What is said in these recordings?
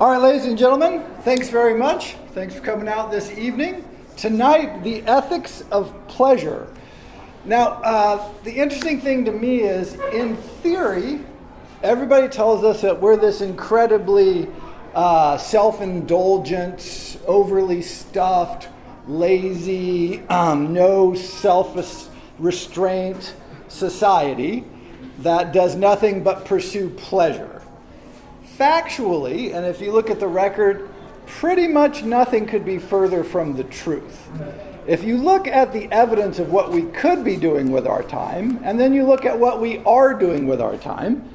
All right, ladies and gentlemen, thanks very much. Thanks for coming out this evening. Tonight, the ethics of pleasure. Now, the interesting thing to me is, in theory, everybody tells us that we're this incredibly self-indulgent, overly stuffed, lazy, no self-restraint society that does nothing but pursue pleasure. Factually, and if you look at the record, pretty much nothing could be further from the truth. If you look at the evidence of what we could be doing with our time, and then you look at what we are doing with our time,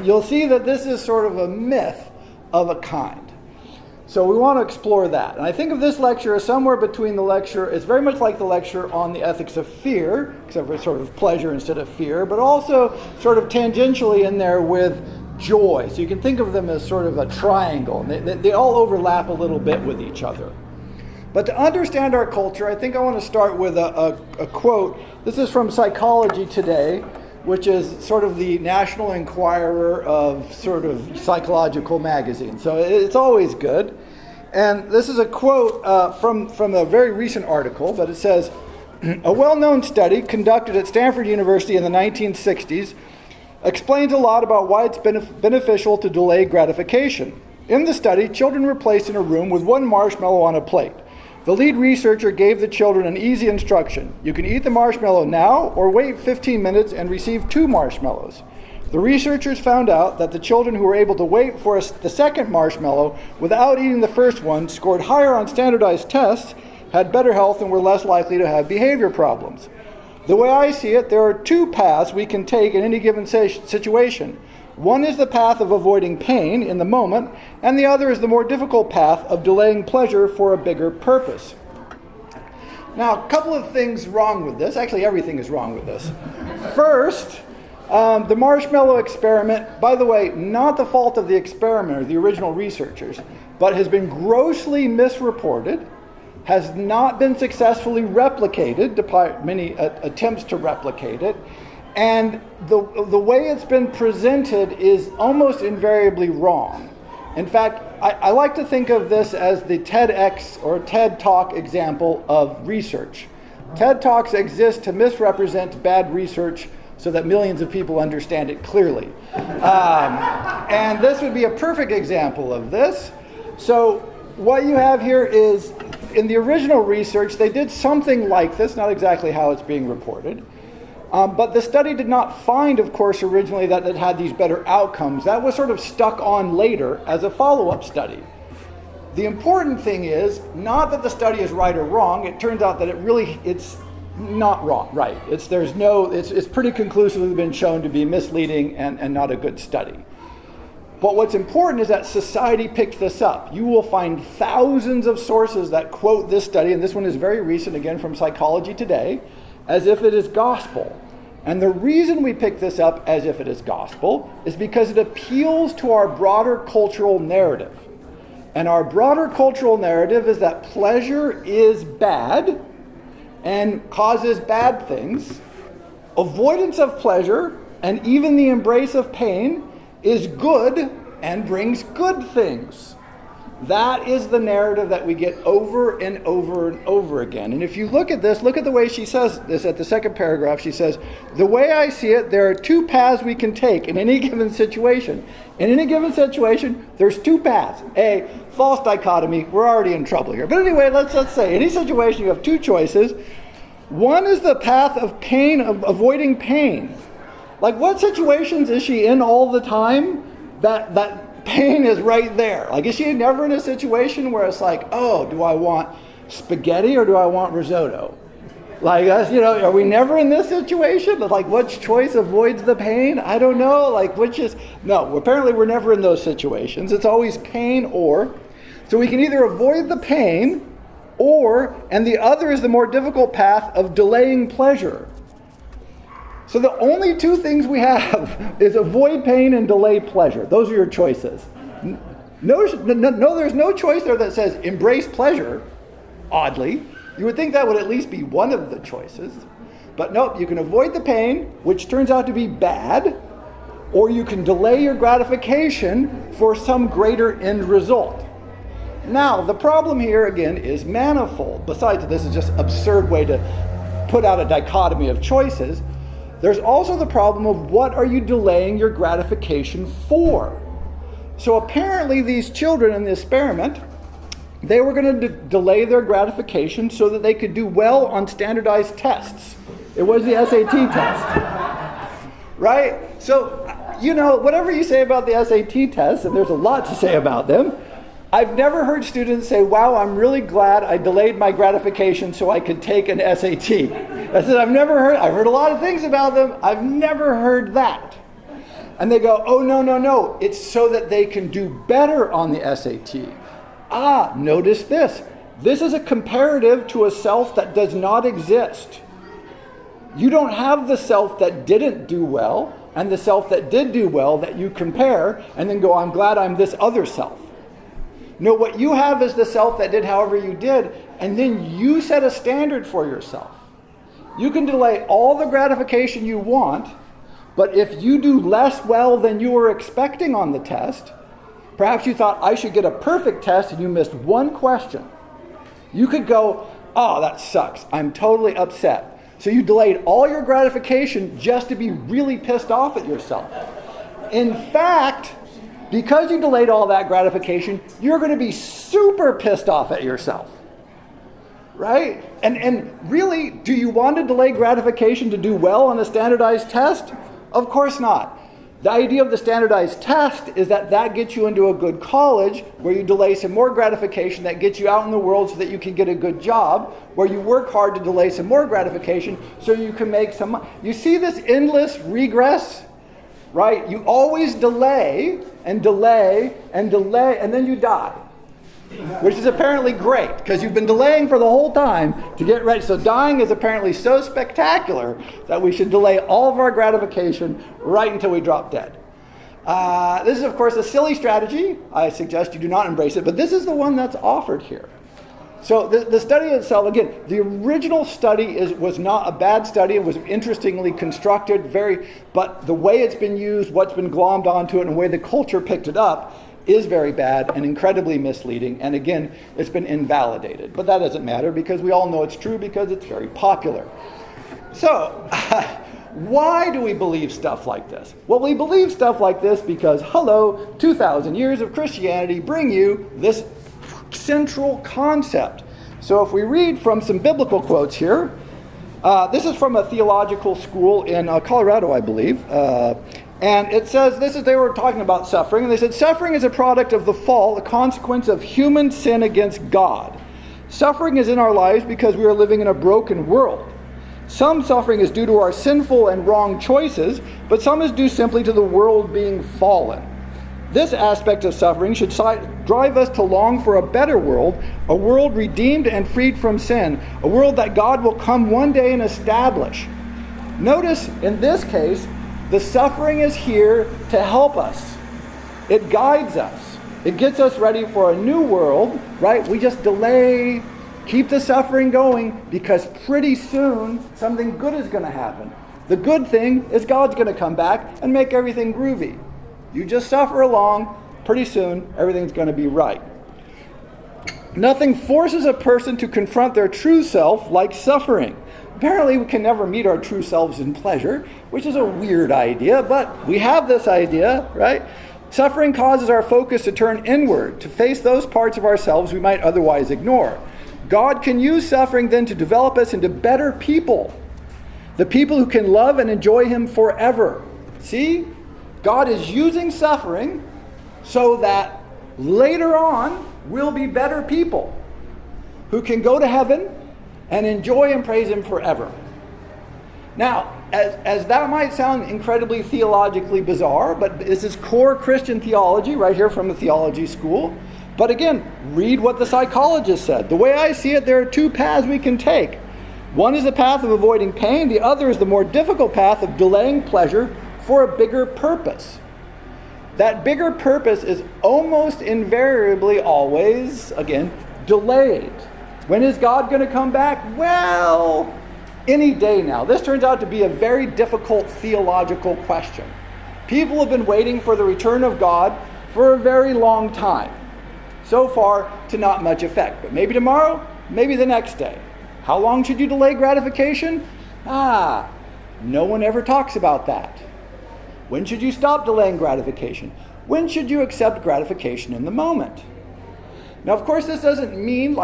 you'll see that this is sort of a myth of a kind. So we want to explore that. And I think of this lecture as somewhere between the lecture, it's very much like the lecture on the ethics of fear, except for sort of pleasure instead of fear, but also sort of tangentially in there with joy. So you can think of them as sort of a triangle. They all overlap a little bit with each other. But to understand our culture, I think I want to start with a quote. This is from Psychology Today, which is sort of the National Enquirer of sort of psychological magazine. So it's always good. And this is a quote from a very recent article, but it says, a well-known study conducted at Stanford University in the 1960s explains a lot about why it's beneficial to delay gratification. In the study, children were placed in a room with one marshmallow on a plate. The lead researcher gave the children an easy instruction. You can eat the marshmallow now or wait 15 minutes and receive 2 marshmallows. The researchers found out that the children who were able to wait for the second marshmallow without eating the first one scored higher on standardized tests, had better health, and were less likely to have behavior problems. The way I see it, there are 2 paths we can take in any given situation. One is the path of avoiding pain in the moment, and the other is the more difficult path of delaying pleasure for a bigger purpose. Now, a couple of things wrong with this. Actually, everything is wrong with this. First, the Marshmallow Experiment, by the way, not the fault of the experimenter, the original researchers, but has been grossly misreported, has not been successfully replicated, despite many attempts to replicate it, and the way it's been presented is almost invariably wrong. In fact, I like to think of this as the TEDx or TED Talk example of research. TED Talks exist to misrepresent bad research so that millions of people understand it clearly. And this would be a perfect example of this. So what you have here is, in the original research, they did something like this, not exactly how it's being reported. But the study did not find, of course, originally that it had these better outcomes. That was sort of stuck on later as a follow-up study. The important thing is not that the study is right or wrong. It turns out that it's not wrong, right. It's pretty conclusively been shown to be misleading and not a good study. But what's important is that society picked this up. You will find thousands of sources that quote this study, and this one is very recent, again from Psychology Today, as if it is gospel. And the reason we pick this up as if it is gospel is because it appeals to our broader cultural narrative. And our broader cultural narrative is that pleasure is bad and causes bad things. Avoidance of pleasure and even the embrace of pain is good and brings good things. That is the narrative that we get over and over and over again. And if you look at this, look at the way she says this at the second paragraph. She says, the way I see it, there are 2 paths we can take in any given situation. In any given situation, there's 2 paths. A false dichotomy. We're already in trouble here. But anyway, let's say, any situation you have 2 choices. One is the path of pain, of avoiding pain. Like, what situations is she in all the time that pain is right there? Like, is she never in a situation where it's like, oh, do I want spaghetti or do I want risotto? Like, are we never in this situation? Like, which choice avoids the pain? I don't know. Like, no, apparently we're never in those situations. It's always pain or. So we can either avoid the pain and the other is the more difficult path of delaying pleasure. So the only 2 things we have is avoid pain and delay pleasure. Those are your choices. No, there's no choice there that says embrace pleasure, oddly. You would think that would at least be one of the choices. But nope, you can avoid the pain, which turns out to be bad, or you can delay your gratification for some greater end result. Now, the problem here, again, is manifold. Besides, this is just an absurd way to put out a dichotomy of choices. There's also the problem of what are you delaying your gratification for? So apparently these children in the experiment, they were going to delay their gratification so that they could do well on standardized tests. It was the SAT test, right? So, whatever you say about the SAT test, and there's a lot to say about them, I've never heard students say, wow, I'm really glad I delayed my gratification so I could take an SAT. That's it. I've heard a lot of things about them. I've never heard that. And they go, oh, no. It's so that they can do better on the SAT. Notice this. This is a comparative to a self that does not exist. You don't have the self that didn't do well and the self that did do well that you compare and then go, I'm glad I'm this other self. No, what you have is the self that did however you did, and then you set a standard for yourself. You can delay all the gratification you want, but if you do less well than you were expecting on the test, perhaps you thought I should get a perfect test and you missed one question. You could go, oh, that sucks. I'm totally upset. So you delayed all your gratification just to be really pissed off at yourself. In fact, because you delayed all that gratification, you're going to be super pissed off at yourself. Right? And really, do you want to delay gratification to do well on a standardized test? Of course not. The idea of the standardized test is that gets you into a good college where you delay some more gratification that gets you out in the world so that you can get a good job, where you work hard to delay some more gratification so you can make some money. You see this endless regress? Right? You always delay and delay and delay, and then you die. Which is apparently great, because you've been delaying for the whole time to get ready. So dying is apparently so spectacular that we should delay all of our gratification right until we drop dead. This is, of course, a silly strategy. I suggest you do not embrace it, but this is the one that's offered here. So the study itself, again, the original study was not a bad study. It was interestingly constructed, but the way it's been used, what's been glommed onto it, and the way the culture picked it up is very bad and incredibly misleading. And again, it's been invalidated. But that doesn't matter because we all know it's true because it's very popular. So, why do we believe stuff like this? Well, we believe stuff like this because, 2,000 years of Christianity bring you this central concept. So if we read from some biblical quotes here, this is from a theological school in Colorado, I believe. And it says, they were talking about suffering, and they said, suffering is a product of the fall, a consequence of human sin against God. Suffering is in our lives because we are living in a broken world. Some suffering is due to our sinful and wrong choices, but some is due simply to the world being fallen. This aspect of suffering should drive us to long for a better world, a world redeemed and freed from sin, a world that God will come one day and establish. Notice, in this case, the suffering is here to help us. It guides us. It gets us ready for a new world, right? We just delay, keep the suffering going, because pretty soon something good is going to happen. The good thing is God's going to come back and make everything groovy. You just suffer along, pretty soon everything's going to be right. Nothing forces a person to confront their true self like suffering. Apparently we can never meet our true selves in pleasure, which is a weird idea, but we have this idea, right? Suffering causes our focus to turn inward, to face those parts of ourselves we might otherwise ignore. God can use suffering then to develop us into better people, the people who can love and enjoy Him forever. See? God is using suffering so that later on we'll be better people who can go to heaven and enjoy and praise Him forever. Now, as that might sound incredibly theologically bizarre, but this is core Christian theology right here from a theology school. But again, read what the psychologist said. The way I see it, there are two paths we can take. One is the path of avoiding pain. The other is the more difficult path of delaying pleasure for a bigger purpose. That bigger purpose is almost invariably always, again, delayed. When is God going to come back? Well, any day now. This turns out to be a very difficult theological question. People have been waiting for the return of God for a very long time. So far, to not much effect. But maybe tomorrow, maybe the next day. How long should you delay gratification? No one ever talks about that. When should you stop delaying gratification? When should you accept gratification in the moment? Now, of course, this doesn't mean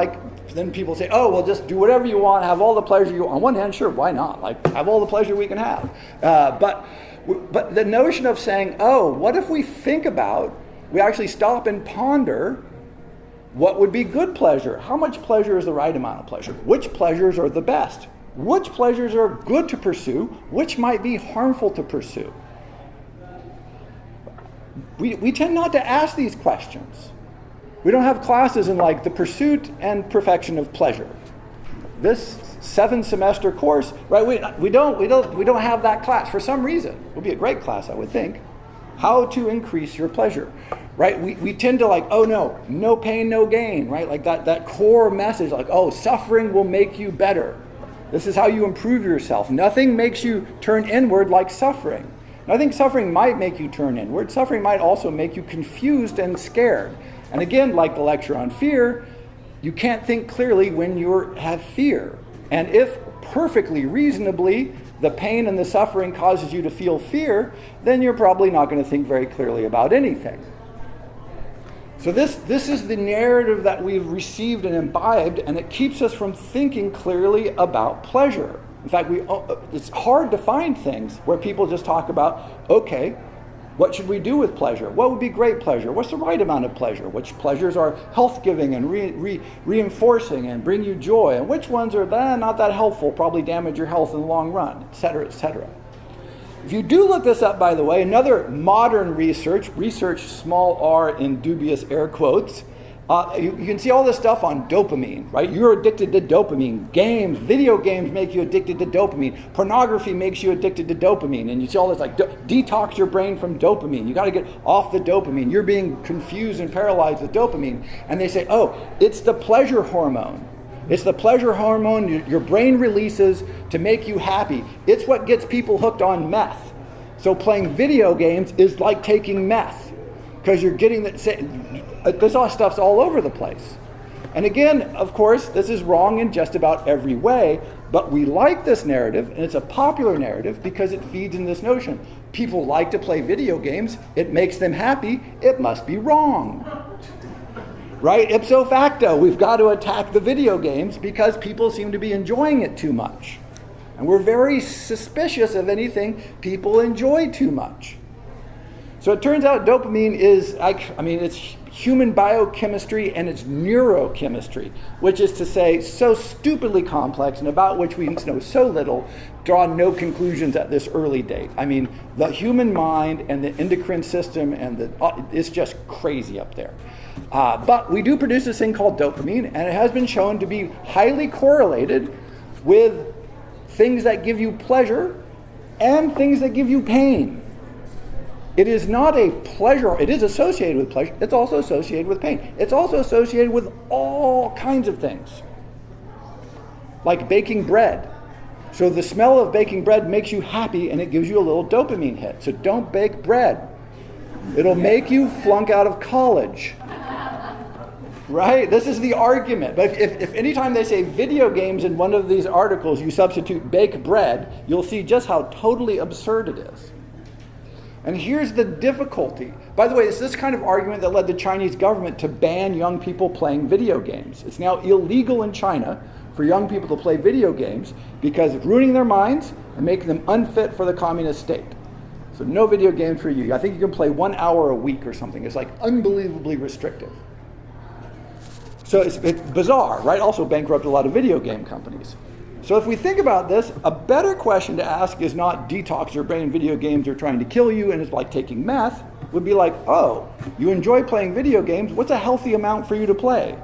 then people say, oh, well, just do whatever you want, have all the pleasure you want. On one hand, sure, why not? Have all the pleasure we can have. But the notion of saying, oh, what if we actually stop and ponder what would be good pleasure? How much pleasure is the right amount of pleasure? Which pleasures are the best? Which pleasures are good to pursue? Which might be harmful to pursue? We tend not to ask these questions. We don't have classes in the pursuit and perfection of pleasure. This 7-semester course, right? We don't have that class for some reason. It would be a great class, I would think. How to increase your pleasure, right? We tend to oh no pain, no gain, right? That core message, suffering will make you better. This is how you improve yourself. Nothing makes you turn inward like suffering. And I think suffering might make you turn inward. Suffering might also make you confused and scared. And again, like the lecture on fear, you can't think clearly when you have fear. And if perfectly reasonably the pain and the suffering causes you to feel fear, then you're probably not going to think very clearly about anything. So this is the narrative that we've received and imbibed, and it keeps us from thinking clearly about pleasure. In fact, it's hard to find things where people just talk about, okay, what should we do with pleasure? What would be great pleasure? What's the right amount of pleasure? Which pleasures are health-giving and reinforcing and bring you joy? And which ones are not that helpful, probably damage your health in the long run, et cetera, et cetera. If you do look this up, by the way, another modern research small r in dubious air quotes, you can see all this stuff on dopamine, right? You're addicted to dopamine. Video games make you addicted to dopamine. Pornography makes you addicted to dopamine. And you see all this detox your brain from dopamine. You got to get off the dopamine. You're being confused and paralyzed with dopamine. And they say, oh, it's the pleasure hormone. It's the pleasure hormone your brain releases to make you happy. It's what gets people hooked on meth. So playing video games is like taking meth, because you're getting this all stuff's all over the place. And again, of course, this is wrong in just about every way, but we like this narrative, and it's a popular narrative because it feeds in this notion. People like to play video games. It makes them happy. It must be wrong. Right? Ipso facto, we've got to attack the video games because people seem to be enjoying it too much. And we're very suspicious of anything people enjoy too much. So it turns out dopamine is, it's human biochemistry and it's neurochemistry, which is to say so stupidly complex and about which we know so little, draw no conclusions at this early date. The human mind and the endocrine system it's just crazy up there. But we do produce this thing called dopamine, and it has been shown to be highly correlated with things that give you pleasure and things that give you pain. It is not a pleasure. It is associated with pleasure. It's also associated with pain. It's also associated with all kinds of things, like baking bread. So the smell of baking bread makes you happy, and it gives you a little dopamine hit. So don't bake bread. It'll make you flunk out of college. Right? This is the argument. But if anytime they say video games in one of these articles, you substitute bake bread, you'll see just how totally absurd it is. And here's the difficulty. By the way, it's this kind of argument that led the Chinese government to ban young people playing video games. It's now illegal in China for young people to play video games because it's ruining their minds and making them unfit for the communist state. So no video games for you. I think you can play 1 hour a week or something. It's unbelievably restrictive. So it's bizarre, right? Also bankrupt a lot of video game companies. So if we think about this, a better question to ask is not detox your brain, video games are trying to kill you and it's like taking meth. Would be like, oh, you enjoy playing video games, what's a healthy amount for you to play?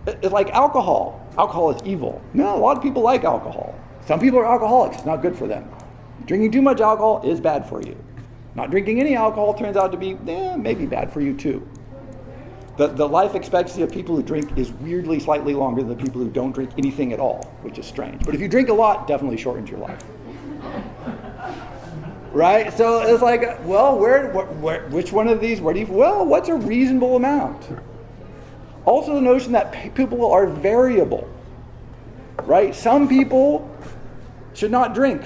It's like alcohol. Alcohol is evil. No, a lot of people like alcohol. Some people are alcoholics, it's not good for them. Drinking too much alcohol is bad for you. Not drinking any alcohol turns out to be maybe bad for you too. The life expectancy of people who drink is weirdly slightly longer than the people who don't drink anything at all, which is strange. But if you drink a lot, definitely shortens your life. Right? So it's like, well, which one of these, what's a reasonable amount? Also the notion that people are variable, right? Some people should not drink.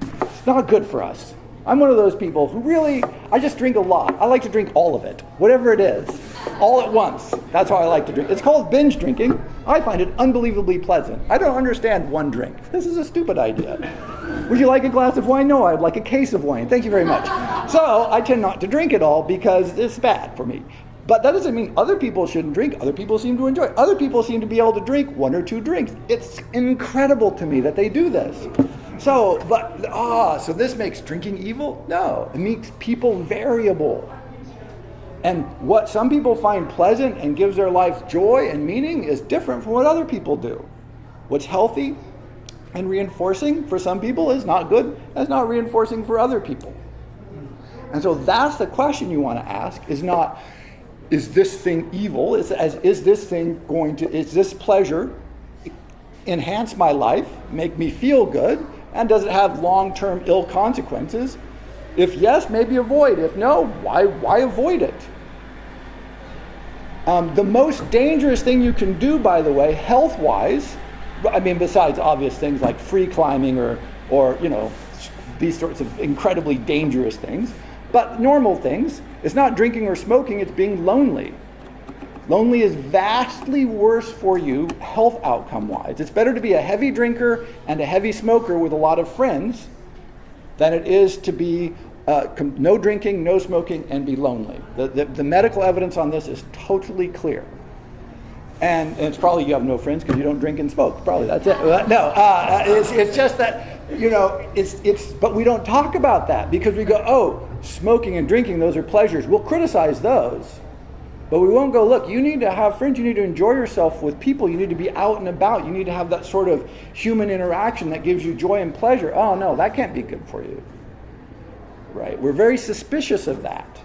It's not good for us. I'm one of those people who really, I just drink a lot. I like to drink all of it, whatever it is, all at once. That's how I like to drink. It's called binge drinking. I find it unbelievably pleasant. I don't understand one drink. This is a stupid idea. Would you like a glass of wine? No, I'd like a case of wine. Thank you very much. So I tend not to drink it all because it's bad for me. But that doesn't mean other people shouldn't drink. Other people seem to enjoy it. Other people seem to be able to drink 1 or 2 drinks. It's incredible to me that they do this. So this makes drinking evil? No, it makes people variable. And what some people find pleasant and gives their life joy and meaning is different from what other people do. What's healthy and reinforcing for some people is not good, that's not reinforcing for other people. And so that's the question you want to ask, is not, is this thing evil? Is this pleasure enhance my life, make me feel good, and does it have long-term ill consequences? If yes, maybe avoid. If no, why avoid it? The most dangerous thing you can do, by the way, health-wise, I mean, besides obvious things like free climbing or these sorts of incredibly dangerous things, but normal things, it's not drinking or smoking, it's being lonely. Lonely is vastly worse for you health outcome-wise. It's better to be a heavy drinker and a heavy smoker with a lot of friends than it is to be no drinking, no smoking, and be lonely. The medical evidence on this is totally clear. And it's probably you have no friends because you don't drink and smoke. Probably that's it. It's just that, but we don't talk about that because we go, oh, smoking and drinking, those are pleasures. We'll criticize those. But we won't go, look, you need to have friends, you need to enjoy yourself with people, you need to be out and about, you need to have that sort of human interaction that gives you joy and pleasure. Oh no, that can't be good for you. Right? We're very suspicious of that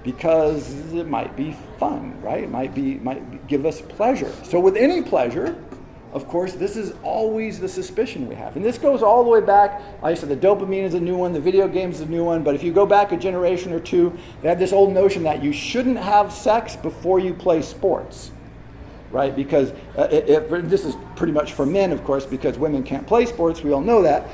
because it might be fun, right? It might give us pleasure. So with any pleasure, of course, this is always the suspicion we have. And this goes all the way back. Like I said, the dopamine is a new one, the video games is a new one, but if you go back a generation or two, they have this old notion that you shouldn't have sex before you play sports, right? Because this is pretty much for men, of course, because women can't play sports, we all know that.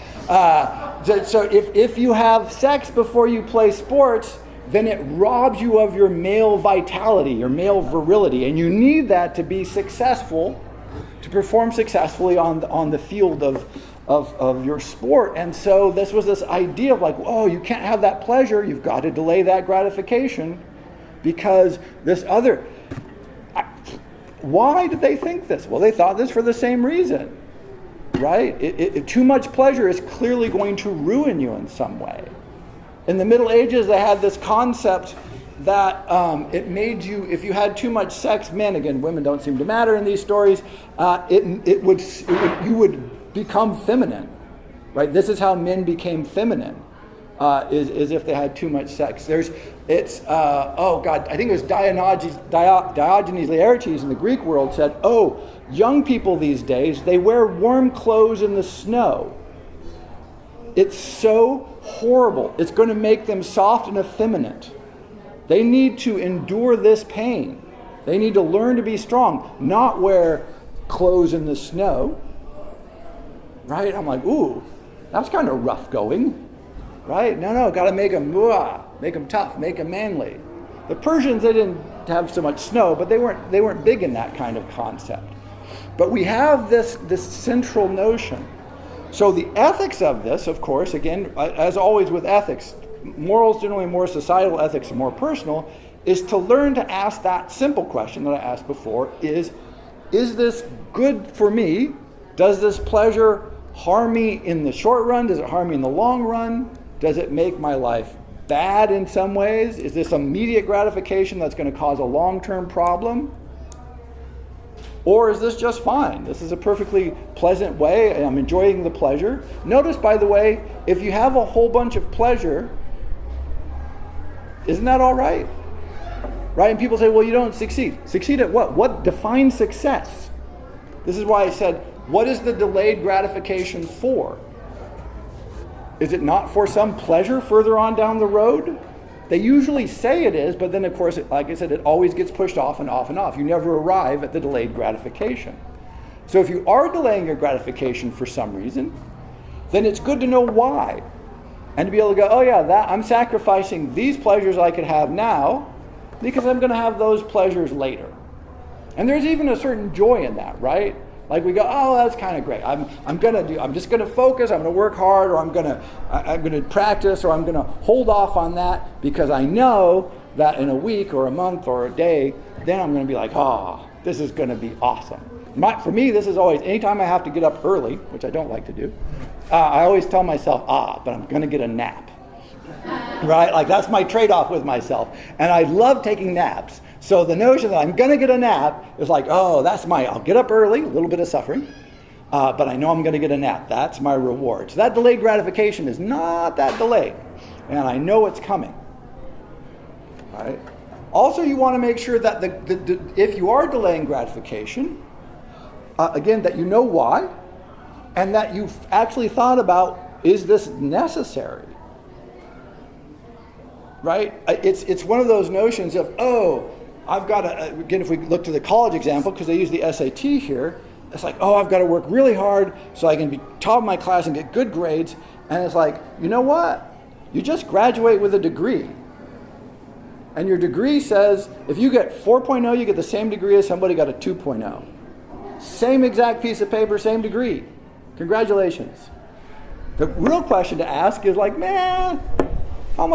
So if you have sex before you play sports, then it robs you of your male vitality, your male virility, and you need that to be successful, to perform successfully on the field of your sport. And so this was this idea of like, oh, you can't have that pleasure, you've got to delay that gratification because this other... Why did they think this? Well, they thought this for the same reason, right? Too much pleasure is clearly going to ruin you in some way. In the Middle Ages, they had this concept that it made you, if you had too much sex, men, again, women don't seem to matter in these stories, you would become feminine, right? This is how men became feminine, is if they had too much sex. I think it was Diogenes Laertes in the Greek world said, oh, young people these days, they wear warm clothes in the snow. It's so horrible. It's going to make them soft and effeminate. They need to endure this pain. They need to learn to be strong, not wear clothes in the snow. Right? I'm like, ooh, that's kind of rough going. Right? No, got to make them tough, make them manly. The Persians, they didn't have so much snow, but they weren't big in that kind of concept. But we have this central notion. So the ethics of this, of course, again, as always with ethics, morals generally more societal, ethics are more personal, is to learn to ask that simple question that I asked before, is this good for me? Does this pleasure harm me in the short run? Does it harm me in the long run? Does it make my life bad in some ways? Is this immediate gratification that's going to cause a long-term problem? Or is this just fine? This is a perfectly pleasant way. I'm enjoying the pleasure. Notice, by the way, if you have a whole bunch of pleasure, isn't that all right? Right? And people say, well, you don't succeed. Succeed at what? What defines success? This is why I said, what is the delayed gratification for? Is it not for some pleasure further on down the road? They usually say it is, but then of course, like I said, it always gets pushed off and off and off. You never arrive at the delayed gratification. So if you are delaying your gratification for some reason, then it's good to know why. And to be able to go, oh yeah, I'm sacrificing these pleasures I could have now because I'm going to have those pleasures later. And there's even a certain joy in that, right? Like we go, oh, that's kind of great. I'm just going to focus. I'm going to work hard, or I'm going to practice, or I'm going to hold off on that because I know that in a week or a month or a day, then I'm going to be like, oh, this is going to be awesome. For me, this is always, anytime I have to get up early, which I don't like to do, I always tell myself, but I'm going to get a nap. Right? Like that's my trade-off with myself. And I love taking naps. So the notion that I'm going to get a nap is like, I'll get up early, a little bit of suffering, but I know I'm going to get a nap. That's my reward. So that delayed gratification is not that delayed. And I know it's coming. Right? Also, you want to make sure that if you are delaying gratification, again, that you know why, and that you've actually thought about, is this necessary? Right? It's one of those notions of, I've got to, again, if we look to the college example, because they use the SAT here, it's like, I've got to work really hard so I can be top of my class and get good grades. And it's like, you know what? You just graduate with a degree. And your degree says, if you get 4.0, you get the same degree as somebody got a 2.0. Same exact piece of paper, same degree. Congratulations. The real question to ask is like, how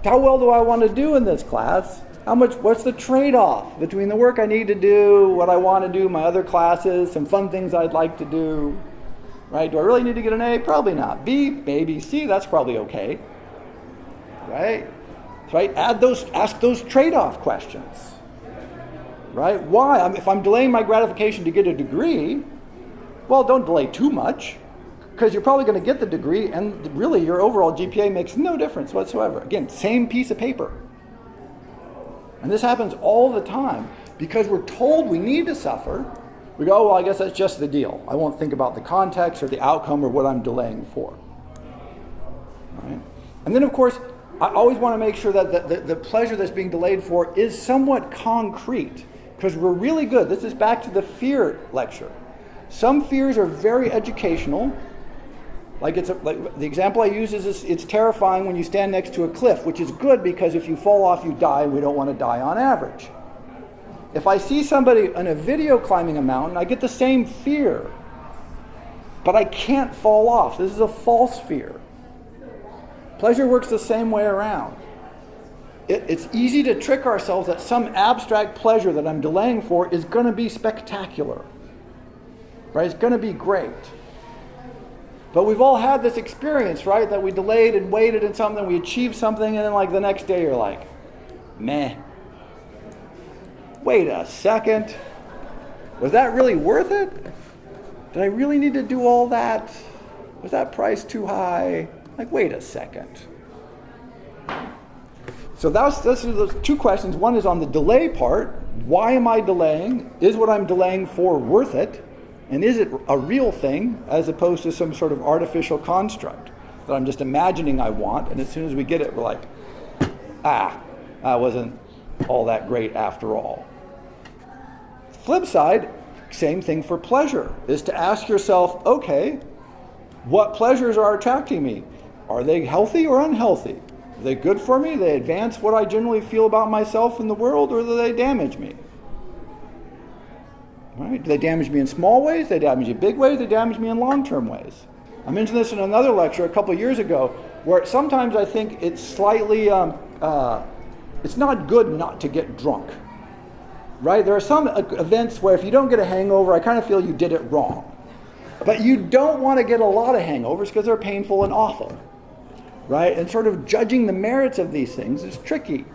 well do I want to do in this class? What's the trade-off between the work I need to do, what I want to do, my other classes, some fun things I'd like to do, right? Do I really need to get an A? Probably not. B, maybe. C, that's probably okay, right? Right? Ask those trade-off questions, right? Why? If I'm delaying my gratification to get a degree, well, don't delay too much, because you're probably going to get the degree, and really your overall GPA makes no difference whatsoever. Again, same piece of paper. And this happens all the time because we're told we need to suffer. We go, well, I guess that's just the deal. I won't think about the context or the outcome or what I'm delaying for. Right? And then, of course, I always want to make sure that the pleasure that's being delayed for is somewhat concrete, because we're really good. This is back to the fear lecture. Some fears are very educational. Like the example I use is it's terrifying when you stand next to a cliff, which is good because if you fall off, you die, and we don't want to die on average. If I see somebody in a video climbing a mountain, I get the same fear, but I can't fall off. This is a false fear. Pleasure works the same way around. It's easy to trick ourselves that some abstract pleasure that I'm delaying for is going to be spectacular, right? It's going to be great. But we've all had this experience, right? That we delayed and waited and something, we achieved something, and then like the next day you're like, meh. Wait a second. Was that really worth it? Did I really need to do all that? Was that price too high? Like, wait a second. So those are those two questions. One is on the delay part. Why am I delaying? Is what I'm delaying for worth it? And is it a real thing as opposed to some sort of artificial construct that I'm just imagining I want, and as soon as we get it, we're like, that wasn't all that great after all. Flip side, same thing for pleasure, is to ask yourself, okay, what pleasures are attracting me? Are they healthy or unhealthy? Are they good for me? Do they advance what I generally feel about myself in the world, or do they damage me? Right? Do they damage me in small ways? Do they damage me in big ways? Do they damage me in long-term ways? I mentioned this in another lecture a couple of years ago, where sometimes I think it's slightly, it's not good not to get drunk. Right? There are some events where if you don't get a hangover, I kind of feel you did it wrong. But you don't want to get a lot of hangovers because they're painful and awful. Right? And sort of judging the merits of these things is tricky.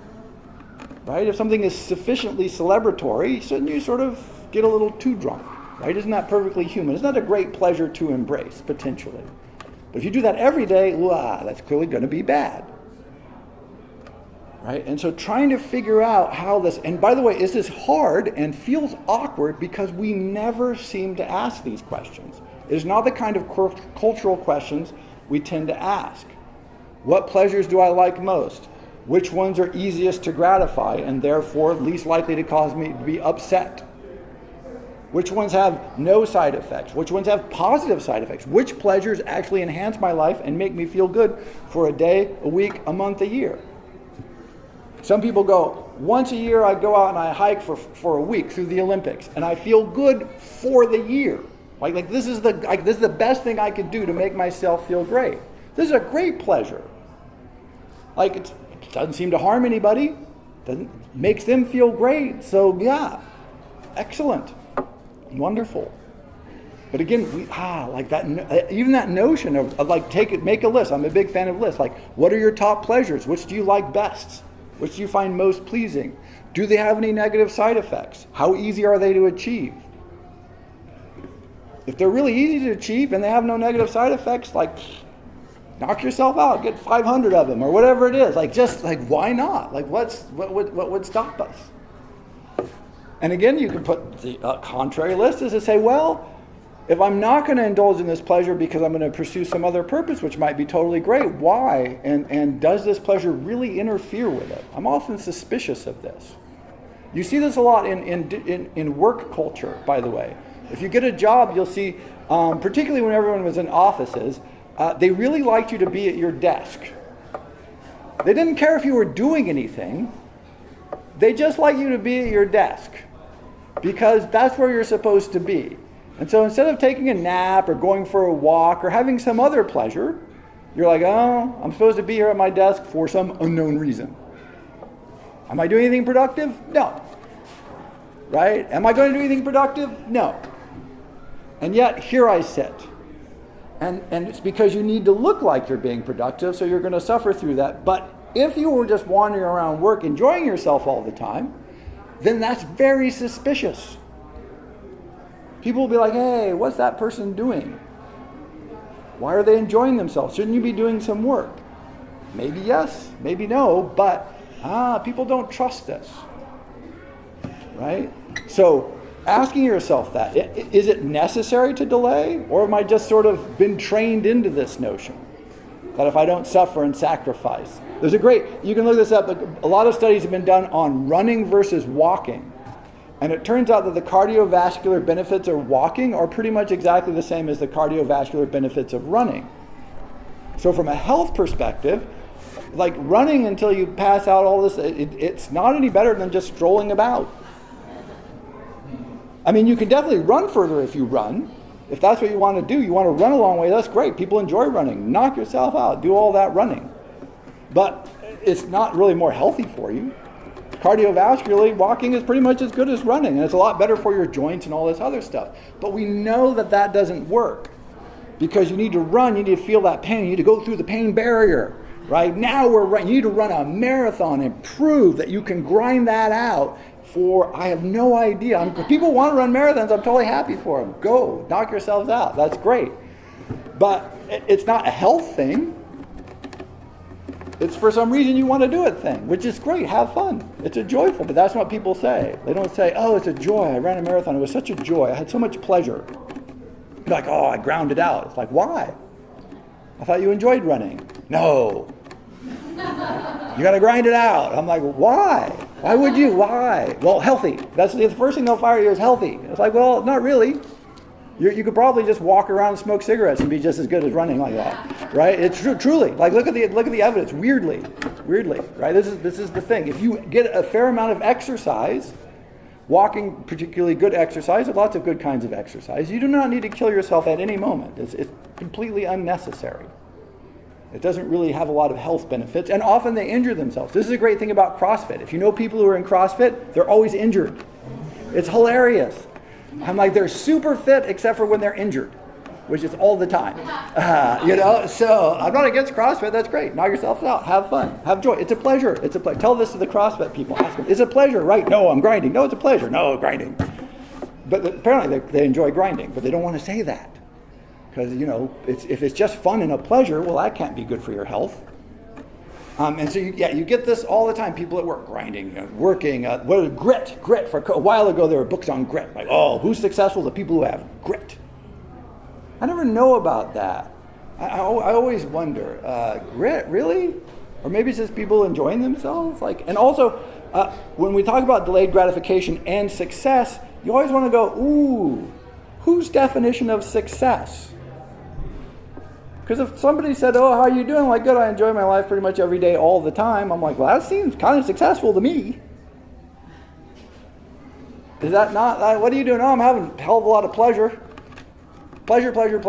Right? If something is sufficiently celebratory, shouldn't you sort of get a little too drunk? Right? Isn't that perfectly human? Isn't that a great pleasure to embrace, potentially? But if you do that every day, that's clearly going to be bad. Right? And so trying to figure out how this, and by the way, is this hard and feels awkward because we never seem to ask these questions. It is not the kind of cultural questions we tend to ask. What pleasures do I like most? Which ones are easiest to gratify and therefore least likely to cause me to be upset? Which ones have no side effects? Which ones have positive side effects? Which pleasures actually enhance my life and make me feel good for a day, a week, a month, a year? Some people go, once a year I go out and I hike for a week through the Olympics and I feel good for the year. Like this is the best thing I could do to make myself feel great. This is a great pleasure. Like it doesn't seem to harm anybody. Makes them feel great. So yeah, excellent, wonderful. But again, even that notion of like make a list. I'm a big fan of lists. Like, what are your top pleasures? Which do you like best? Which do you find most pleasing? Do they have any negative side effects? How easy are they to achieve? If they're really easy to achieve and they have no negative side effects, like, knock yourself out, get 500 of them or whatever it is. Why not? Like, what would stop us? And again, you can put the contrary list is to say, well, if I'm not going to indulge in this pleasure because I'm going to pursue some other purpose, which might be totally great, why? And does this pleasure really interfere with it? I'm often suspicious of this. You see this a lot in work culture, by the way. If you get a job, you'll see, particularly when everyone was in offices, they really liked you to be at your desk. They didn't care if you were doing anything. They just like you to be at your desk because that's where you're supposed to be. And so instead of taking a nap or going for a walk or having some other pleasure, you're like, oh, I'm supposed to be here at my desk for some unknown reason. Am I doing anything productive? No. Right? Am I going to do anything productive? No. And yet, here I sit. And it's because you need to look like you're being productive, so you're going to suffer through that. But if you were just wandering around work, enjoying yourself all the time, then that's very suspicious. People will be like, hey, what's that person doing? Why are they enjoying themselves? Shouldn't you be doing some work? Maybe yes, maybe no, but people don't trust this. Right? So asking yourself that, is it necessary to delay? Or am I just sort of been trained into this notion that if I don't suffer and sacrifice? You can look this up, a lot of studies have been done on running versus walking. And it turns out that the cardiovascular benefits of walking are pretty much exactly the same as the cardiovascular benefits of running. So from a health perspective, like running until you pass out all this, it's not any better than just strolling about. I mean, you can definitely run further if you run. If that's what you want to do, you want to run a long way, that's great. People enjoy running. Knock yourself out. Do all that running. But it's not really more healthy for you. Cardiovascularly, walking is pretty much as good as running, and it's a lot better for your joints and all this other stuff. But we know that doesn't work because you need to run, you need to feel that pain, you need to go through the pain barrier. Right now you need to run a marathon and prove that you can grind that out for, I have no idea. People want to run marathons, I'm totally happy for them. Go, knock yourselves out, that's great. But it's not a health thing. It's for some reason you want to do it thing, which is great, have fun. It's a joyful, but that's what people say. They don't say, oh, it's a joy, I ran a marathon, it was such a joy, I had so much pleasure. Like, oh, I ground it out. It's like, why? I thought you enjoyed running. No. You got to grind it out. I'm like, why? Why would you? Why? Well, healthy. That's the first thing they'll fire you is healthy. It's like, well, not really. You could probably just walk around and smoke cigarettes and be just as good as running like that, right? It's truly. Like, look at the evidence. Weirdly, right? This is the thing. If you get a fair amount of exercise, walking, particularly good exercise, and lots of good kinds of exercise, you do not need to kill yourself at any moment. It's completely unnecessary. It doesn't really have a lot of health benefits, and often they injure themselves. This is a great thing about CrossFit. If you know people who are in CrossFit, they're always injured. It's hilarious. I'm like, they're super fit except for when they're injured, which is all the time. So I'm not against CrossFit. That's great. Knock yourself out. Have fun. Have joy. It's a pleasure. It's a pleasure. Tell this to the CrossFit people. Ask them, is it a pleasure? Right? No, I'm grinding. No, it's a pleasure. No, grinding. But apparently they enjoy grinding, but they don't want to say that. Because, if it's just fun and a pleasure, well, that can't be good for your health. And so, you get this all the time. People at work, grinding, working. Grit. A while ago, there were books on grit. Like, oh, who's successful? The people who have grit. I never know about that. I always wonder, grit, really? Or maybe it's just people enjoying themselves? And also, when we talk about delayed gratification and success, you always want to go, ooh, whose definition of success? Because if somebody said, oh, how are you doing? I'm like, good, I enjoy my life pretty much every day, all the time. I'm like, well, that seems kind of successful to me. Is that not, what are you doing? Oh, I'm having a hell of a lot of pleasure. Pleasure. It's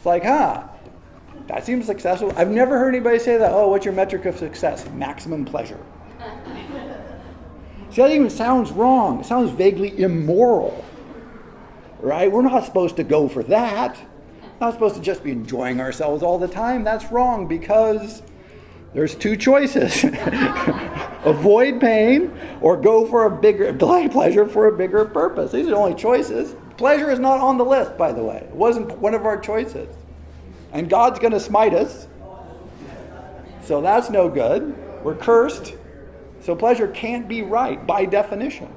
like, that seems successful. I've never heard anybody say that, oh, what's your metric of success? Maximum pleasure. See, that even sounds wrong. It sounds vaguely immoral. Right? We're not supposed to go for that. Not supposed to just be enjoying ourselves all the time. That's wrong because there's two choices. Avoid pain or go for a bigger, delay pleasure for a bigger purpose. These are the only choices. Pleasure is not on the list, by the way. It wasn't one of our choices. And God's going to smite us. So that's no good. We're cursed. So pleasure can't be right by definition.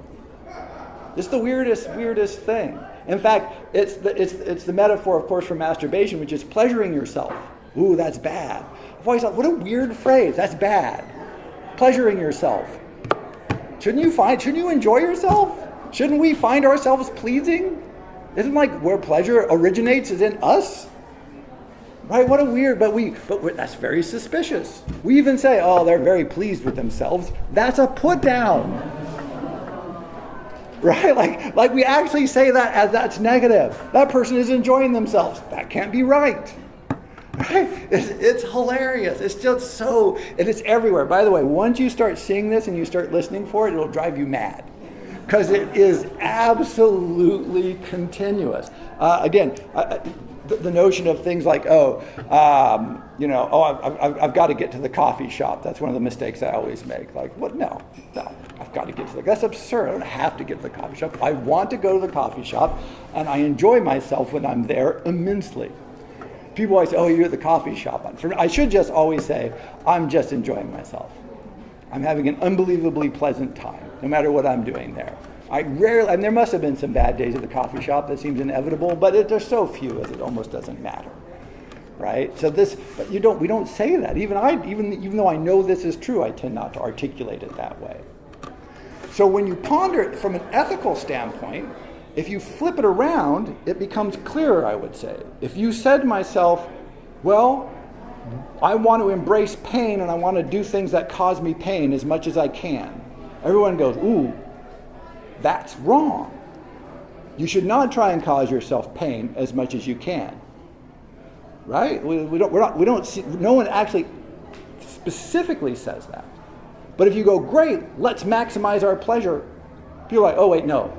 It's the weirdest thing. In fact, it's the metaphor, of course, for masturbation, which is pleasuring yourself. Ooh, that's bad. I've always thought, what a weird phrase. That's bad. Pleasuring yourself. Shouldn't you enjoy yourself? Shouldn't we find ourselves pleasing? Isn't where pleasure originates is in us? Right? What a weird, but that's very suspicious. We even say, oh, they're very pleased with themselves. That's a put down. Right? Like we actually say that as that's negative. That person is enjoying themselves. That can't be right. Right? It's hilarious. It's just so, and it's everywhere. By the way, once you start seeing this and you start listening for it, it'll drive you mad. Because it is absolutely continuous. The notion of things like, I've got to get to the coffee shop. That's one of the mistakes I always make. Like, what? No, I've got to get to that's absurd. I don't have to get to the coffee shop. I want to go to the coffee shop, and I enjoy myself when I'm there immensely. People always say, oh, you're at the coffee shop. I should just always say, I'm just enjoying myself. I'm having an unbelievably pleasant time, no matter what I'm doing there. And there must have been some bad days at the coffee shop. That seems inevitable, but there's so few that it almost doesn't matter, right? So but we don't say that. Even though I know this is true, I tend not to articulate it that way. So when you ponder it from an ethical standpoint, if you flip it around, it becomes clearer, I would say. If you said to myself, well, I want to embrace pain and I want to do things that cause me pain as much as I can, everyone goes, ooh, that's wrong. You should not try and cause yourself pain as much as you can. Right? We don't see, no one actually specifically says that. But if you go, great, let's maximize our pleasure, people are like, oh wait, no.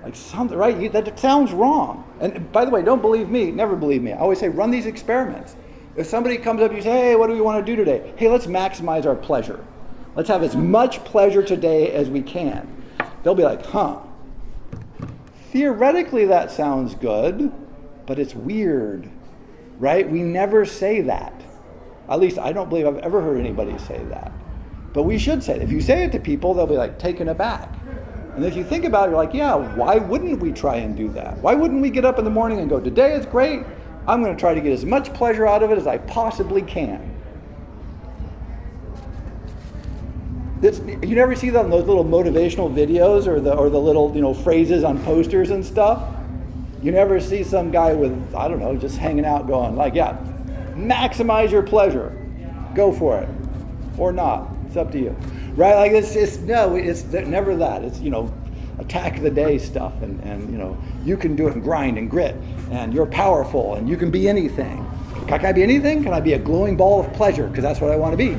Like something, right? That sounds wrong. And by the way, don't believe me, never believe me. I always say, run these experiments. If somebody comes up and you say, hey, what do we want to do today? Hey, let's maximize our pleasure. Let's have as much pleasure today as we can. They'll be like, theoretically that sounds good, but it's weird, right? We never say that. At least I don't believe I've ever heard anybody say that. But we should say it. If you say it to people, they'll be like taken aback. And if you think about it, you're like, yeah, why wouldn't we try and do that? Why wouldn't we get up in the morning and go, today is great. I'm going to try to get as much pleasure out of it as I possibly can. You never see that in those little motivational videos or the little phrases on posters and stuff. You never see some guy with, I don't know, just hanging out going like, yeah, maximize your pleasure. Go for it. Or not. It's up to you. Right? Like it's never that. It's, attack of the day stuff and you can do it and grind and grit and you're powerful and you can be anything. Can I be anything? Can I be a glowing ball of pleasure? Because that's what I want to be.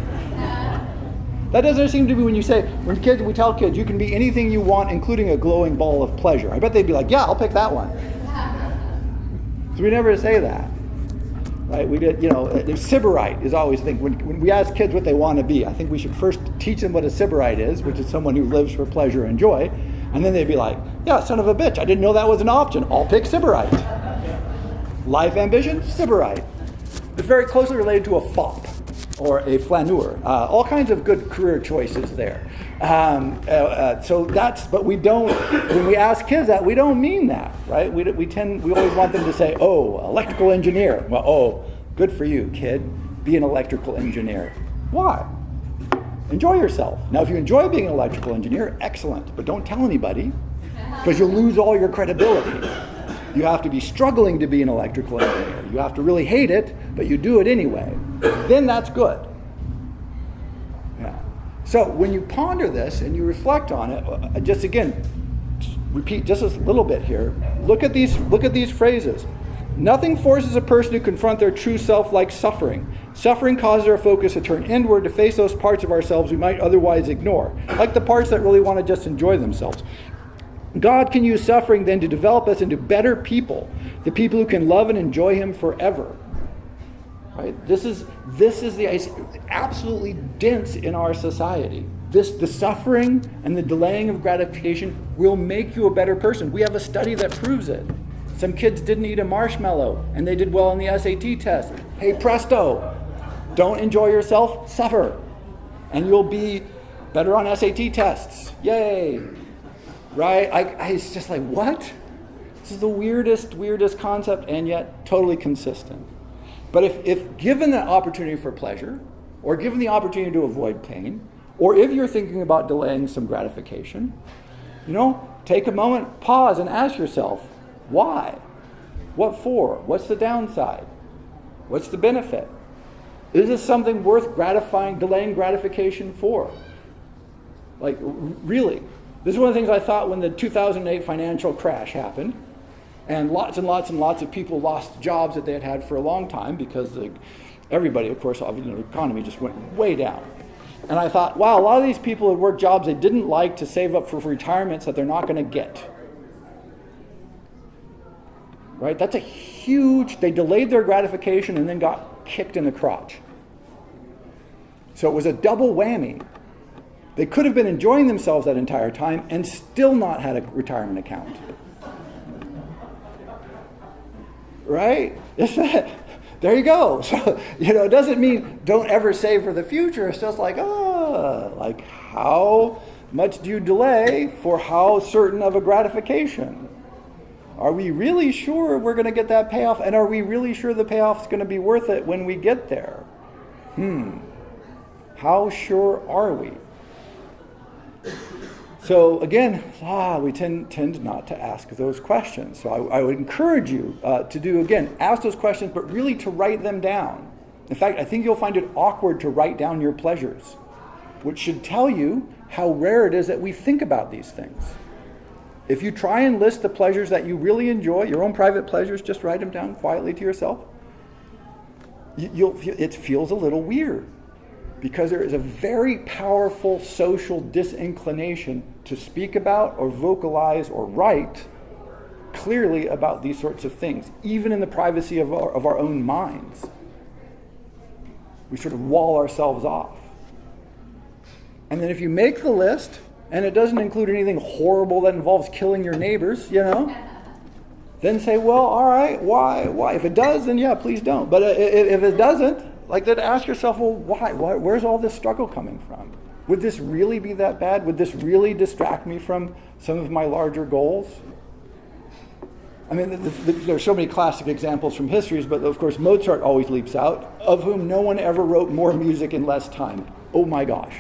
That doesn't seem to be when we tell kids you can be anything you want, including a glowing ball of pleasure. I bet they'd be like, yeah, I'll pick that one. So we never say that. Right? We did, Sybarite is always the thing. When we ask kids what they want to be, I think we should first teach them what a Sybarite is, which is someone who lives for pleasure and joy. And then they'd be like, yeah, son of a bitch, I didn't know that was an option. I'll pick Sybarite. Life ambition, Sybarite. It's very closely related to a fop. or a flaneur. All kinds of good career choices there. But we don't, when we ask kids that, we don't mean that, right? We always want them to say, oh, electrical engineer. Well, oh, good for you, kid. Be an electrical engineer. Why? Enjoy yourself. Now, if you enjoy being an electrical engineer, excellent, but don't tell anybody, because you'll lose all your credibility. You have to be struggling to be an electrical engineer. You have to really hate it, but you do it anyway. Then that's good. Yeah. So when you ponder this and you reflect on it, just again, repeat just a little bit here. Look at these phrases. Nothing forces a person to confront their true self like suffering. Suffering causes our focus to turn inward to face those parts of ourselves we might otherwise ignore, like the parts that really want to just enjoy themselves. God can use suffering then to develop us into better people, the people who can love and enjoy him forever. Right? This is absolutely dense in our society. The suffering and the delaying of gratification will make you a better person. We have a study that proves it. Some kids didn't eat a marshmallow and they did well on the SAT test. Hey, presto, don't enjoy yourself, suffer. And you'll be better on SAT tests. Yay. Right? It's just like, what? This is the weirdest concept, and yet totally consistent. But if given the opportunity for pleasure, or given the opportunity to avoid pain, or if you're thinking about delaying some gratification, take a moment, pause, and ask yourself, why? What for? What's the downside? What's the benefit? Is this something worth delaying gratification for? Like, really? This is one of the things I thought when the 2008 financial crash happened, and lots of people lost jobs that they had had for a long time because everybody, of course, the economy just went way down. And I thought, wow, a lot of these people had worked jobs they didn't like to save up for retirements that they're not going to get. Right? That's they delayed their gratification and then got kicked in the crotch. So it was a double whammy. They could have been enjoying themselves that entire time and still not had a retirement account. Right? There you go. So, it doesn't mean don't ever save for the future. It's just like, how much do you delay for how certain of a gratification? Are we really sure we're going to get that payoff? And are we really sure the payoff's going to be worth it when we get there? How sure are we? So again, we tend not to ask those questions. So I would encourage you to do, again, ask those questions, but really to write them down. In fact, I think you'll find it awkward to write down your pleasures, which should tell you how rare it is that we think about these things. If you try and list the pleasures that you really enjoy, your own private pleasures, just write them down quietly to yourself. It feels a little weird, because there is a very powerful social disinclination to speak about or vocalize or write clearly about these sorts of things, even in the privacy of our own minds. We sort of wall ourselves off. And then if you make the list, and it doesn't include anything horrible that involves killing your neighbors, then say, well, all right, why? If it does, then yeah, please don't. But if it doesn't, then ask yourself, well, why? Where's all this struggle coming from? Would this really be that bad? Would this really distract me from some of my larger goals? I mean, there are so many classic examples from histories, but of course Mozart always leaps out, of whom no one ever wrote more music in less time. Oh my gosh.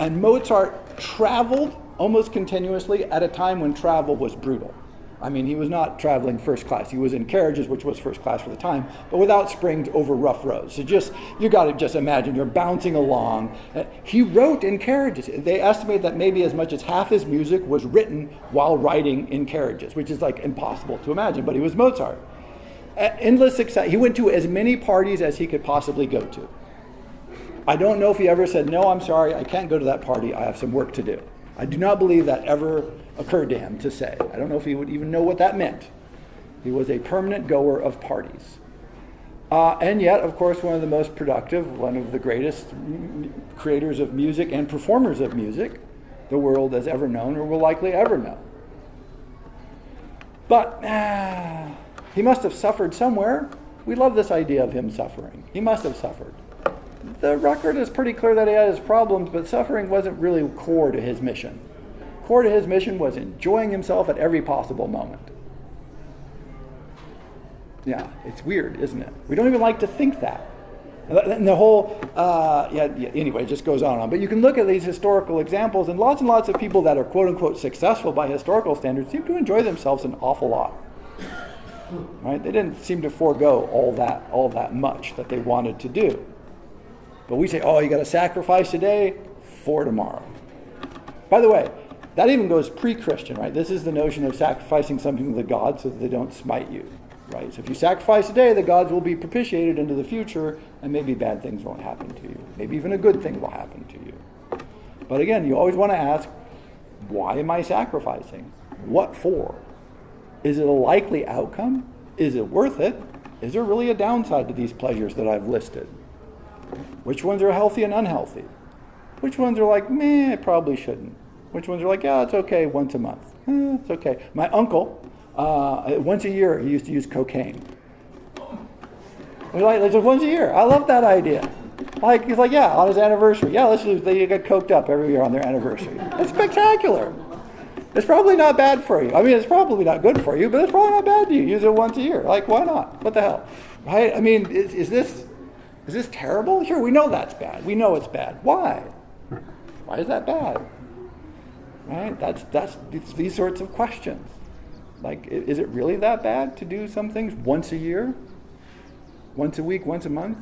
And Mozart traveled almost continuously at a time when travel was brutal. I mean, he was not traveling first class. He was in carriages, which was first class for the time, but without springs over rough roads. So you got to just imagine you're bouncing along. He wrote in carriages. They estimate that maybe as much as half his music was written while riding in carriages, which is impossible to imagine, but he was Mozart. Endless success. He went to as many parties as he could possibly go to. I don't know if he ever said, no, I'm sorry, I can't go to that party. I have some work to do. I do not believe that ever occurred to him to say. I don't know if he would even know what that meant. He was a permanent goer of parties. And yet, of course, one of the most productive, one of the greatest creators of music and performers of music the world has ever known or will likely ever know. But he must have suffered somewhere. We love this idea of him suffering. He must have suffered. the record is pretty clear that he had his problems, but suffering wasn't really core to his mission. Core to his mission was enjoying himself at every possible moment. Yeah, it's weird, isn't it? We don't even like to think that. And the whole, anyway, it just goes on and on. But you can look at these historical examples, and lots of people that are quote-unquote successful by historical standards seem to enjoy themselves an awful lot. Right? They didn't seem to forego all that much that they wanted to do. But we say, oh, you got to sacrifice today for tomorrow. By the way, that even goes pre-Christian, right? This is the notion of sacrificing something to the gods so that they don't smite you. Right? So if you sacrifice today, the gods will be propitiated into the future, and maybe bad things won't happen to you. Maybe even a good thing will happen to you. But again, you always want to ask, why am I sacrificing? What for? Is it a likely outcome? Is it worth it? Is there really a downside to these pleasures that I've listed? Which ones are healthy and unhealthy? Which ones are like, meh, I probably shouldn't? Which ones are like, yeah, it's okay once a month. It's okay. My uncle, once a year, he used to use cocaine. Like, just once a year. I love that idea. Like, he's like, yeah, on his anniversary. Yeah, they get coked up every year on their anniversary. It's spectacular. It's probably not bad for you. I mean, it's probably not good for you, but it's probably not bad to you. Use it once a year. Like, why not? What the hell? Right? I mean, is this terrible? Sure, we know that's bad. We know it's bad. Why? Why is that bad? Right? That's these sorts of questions. Like, is it really that bad to do some things once a year? Once a week, once a month?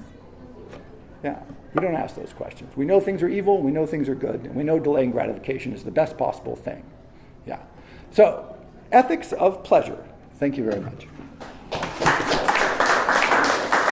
Yeah, we don't ask those questions. We know things are evil, we know things are good, and we know delaying gratification is the best possible thing. Yeah. So, ethics of pleasure. Thank you very much.